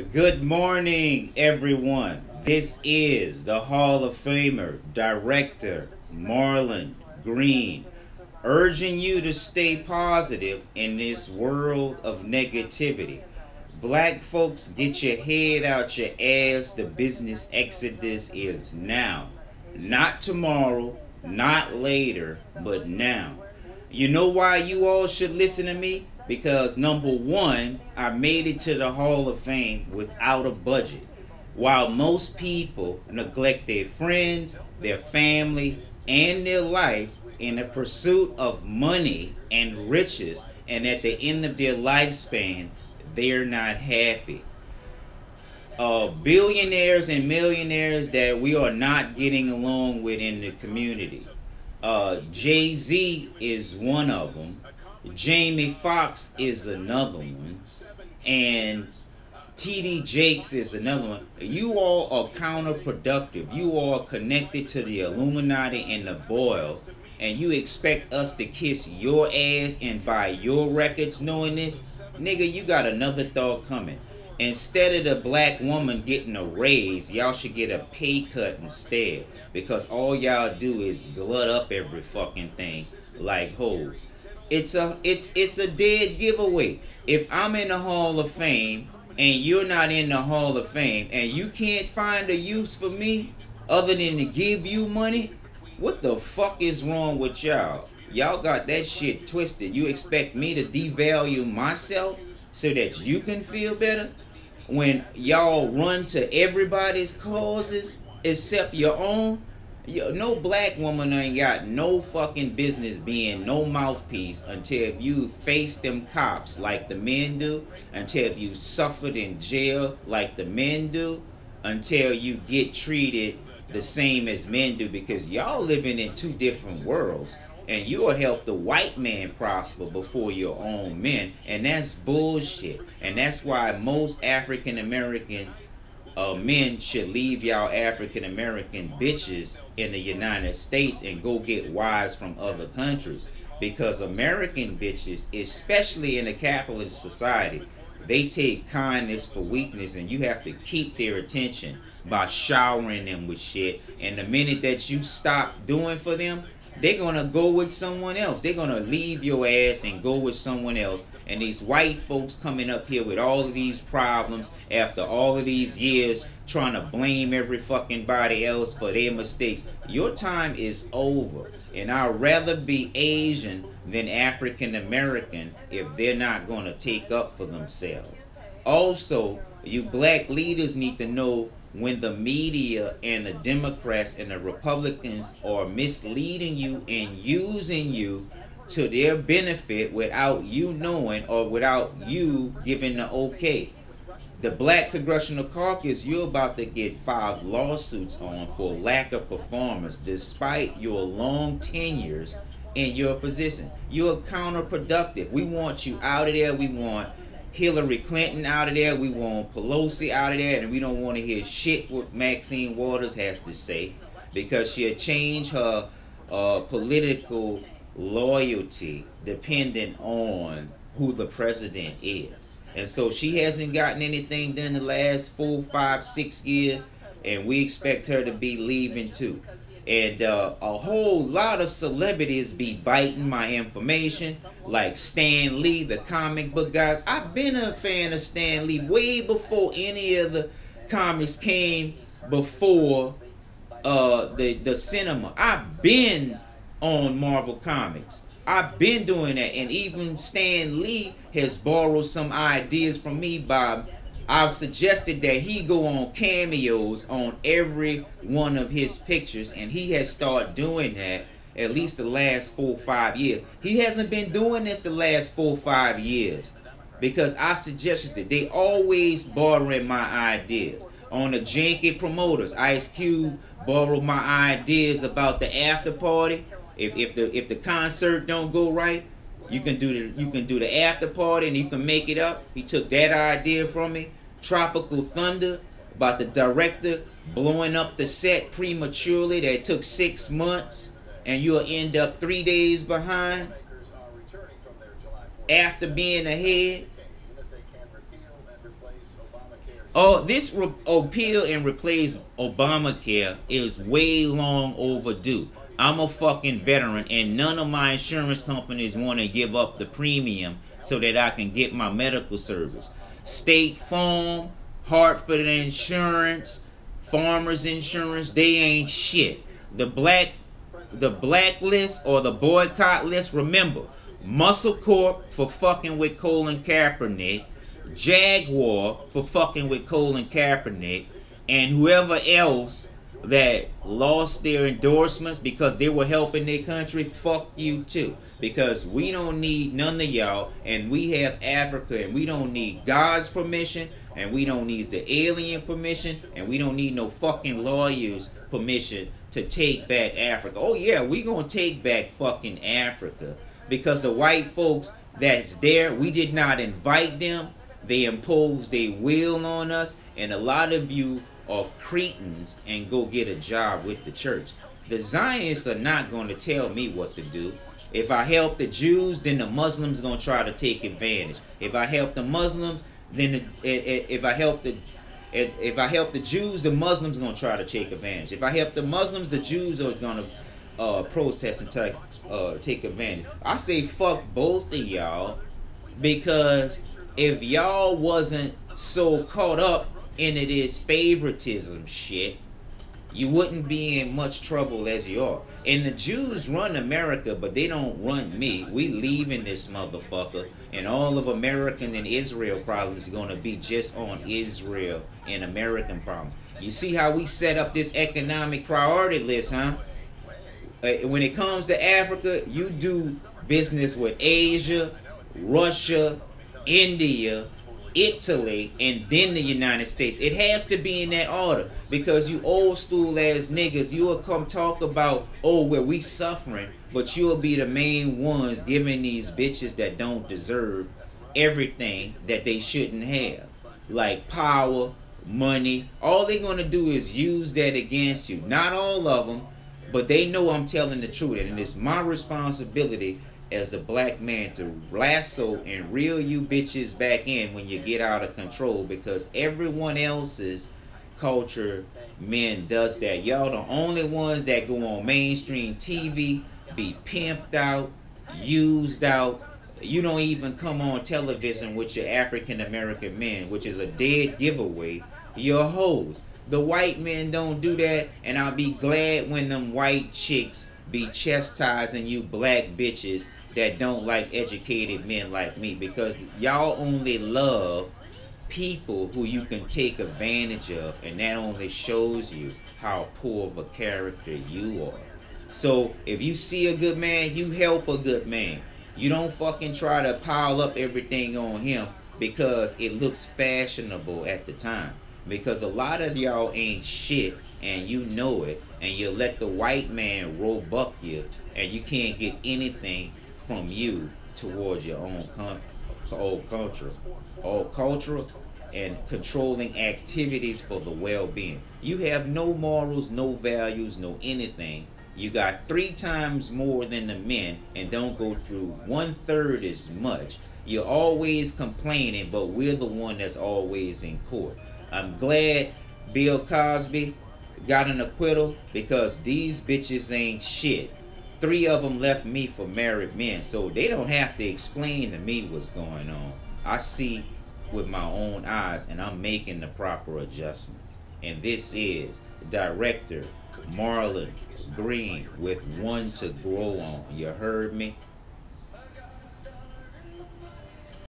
Good morning, everyone. This is the Hall of Famer, Director Marlon Green, urging you to stay positive in this world of negativity. Black folks, get your head out your ass. The business exodus is now. Not tomorrow, not later, but now. You know why you all should listen to me? Because number one, I made it to the Hall of Fame without a budget. While most people neglect their friends, their family, and their life in the pursuit of money and riches, and at the end of their lifespan, they're not happy. Billionaires and millionaires that we are not getting along with in the community. Jay-Z is one of them. Jamie Foxx is another one. And TD Jakes is another one. You all are counterproductive. You all are connected to the Illuminati and the Boyle. And you expect us to kiss your ass and buy your records knowing this? Nigga, you got another thought coming. Instead of the black woman getting a raise, y'all should get a pay cut instead. Because all y'all do is glut up every fucking thing like hoes. It's a dead giveaway. If I'm in the Hall of Fame and you're not in the Hall of Fame and you can't find a use for me other than to give you money, what the fuck is wrong with y'all? Y'all got that shit twisted. You expect me to devalue myself so that you can feel better? When y'all run to everybody's causes except your own? No black woman ain't got no fucking business being no mouthpiece until you face them cops like the men do, until you suffered in jail like the men do, until you get treated the same as men do, because y'all living in two different worlds. And you'll help the white man prosper before your own men. And that's bullshit. And that's why most African American men should leave y'all African American bitches in the United States and go get wives from other countries. Because American bitches, especially in a capitalist society, they take kindness for weakness, and you have to keep their attention by showering them with shit. And the minute that you stop doing for them, they're gonna go with someone else. They're gonna leave your ass and go with someone else. And these white folks coming up here with all of these problems after all of these years trying to blame every fucking body else for their mistakes. Your time is over. And I'd rather be Asian than African American if they're not gonna take up for themselves. Also, you black leaders need to know when the media and the Democrats and the Republicans are misleading you and using you to their benefit without you knowing or without you giving the okay. The Black Congressional Caucus, you're about to get 5 lawsuits on for lack of performance despite your long tenures in your position. You're counterproductive. We want you out of there. We want Hillary Clinton out of there. We want Pelosi out of there. And we don't want to hear shit what Maxine Waters has to say, because she'll change her political loyalty dependent on who the president is. And so she hasn't gotten anything done the last 4, 5, 6 years, and we expect her to be leaving too. And a whole lot of celebrities be biting my information, like Stan Lee, the comic book guys. I've been a fan of Stan Lee way before any of the comics came before the cinema. I've been on Marvel Comics. I've been doing that, and even Stan Lee has borrowed some ideas from me by I've suggested that he go on cameos on every one of his pictures, and he has started doing that at least the last 4 or 5 years. He hasn't been doing this the last 4 or 5 years because I suggested that. They always borrowing my ideas. On the janky promoters, Ice Cube borrowed my ideas about the after party. If the concert don't go right, you can do the after party and you can make it up. He took that idea from me. Tropical Thunder, about the director blowing up the set prematurely that took 6 months, and you'll end up 3 days behind after being ahead. Oh, this repeal and replace Obamacare is way long overdue. I'm a fucking veteran, and none of my insurance companies want to give up the premium so that I can get my medical service. State Farm, Hartford Insurance, Farmers Insurance, they ain't shit. The blacklist or the boycott list, remember, Muscle Corp for fucking with Colin Kaepernick, Jaguar for fucking with Colin Kaepernick, and whoever else that lost their endorsements because they were helping their country, fuck you too. Because we don't need none of y'all, and we have Africa, and we don't need God's permission, and we don't need the alien permission, and we don't need no fucking lawyers permission to take back Africa. Oh yeah, we gonna take back fucking Africa, because the white folks that's there, we did not invite them. They imposed their will on us, and a lot of you are cretins and go get a job with the church. The Zionists are not going to tell me what to do. If I help the Jews, then the Muslims going to try to take advantage. If I help the Muslims, then if I help the Jews, the Muslims going to try to take advantage. If I help the Muslims, the Jews are going to protest and take advantage. I say fuck both of y'all, because if y'all wasn't so caught up into this favoritism shit, you wouldn't be in much trouble as you are. And the Jews run America, but they don't run me. We leaving this motherfucker, and all of American and Israel problems are going to be just on Israel and American problems. You see how we set up this economic priority list, huh? When it comes to Africa, you do business with Asia, Russia, India, Italy, and then the United States. It has to be in that order, because you old school ass niggas, you will come talk about, oh, where we suffering, but you'll be the main ones giving these bitches that don't deserve everything that they shouldn't have, like power, money. All they're going to do is use that against you. Not all of them, but they know I'm telling the truth, and it's my responsibility as the black man to lasso and reel you bitches back in when you get out of control, because everyone else's culture men does that. Y'all the only ones that go on mainstream TV, be pimped out, used out. You don't even come on television with your African American men, which is a dead giveaway. You're hoes. The white men don't do that, and I'll be glad when them white chicks be chastising you black bitches that don't like educated men like me, because y'all only love people who you can take advantage of, and that only shows you how poor of a character you are. So if you see a good man, you help a good man. You don't fucking try to pile up everything on him because it looks fashionable at the time, because a lot of y'all ain't shit, and you know it, and you let the white man rope up you, and you can't get anything from you towards your own culture and controlling activities for the well-being. You have no morals, no values, no anything. You got 3 times more than the men and don't go through 1/3 as much. You're always complaining, but we're the one that's always in court. I'm glad Bill Cosby got an acquittal, because these bitches ain't shit. 3 of them left me for married men, so they don't have to explain to me what's going on. I see with my own eyes, and I'm making the proper adjustments. And this is Director Marlon Green with One to Grow On. You heard me?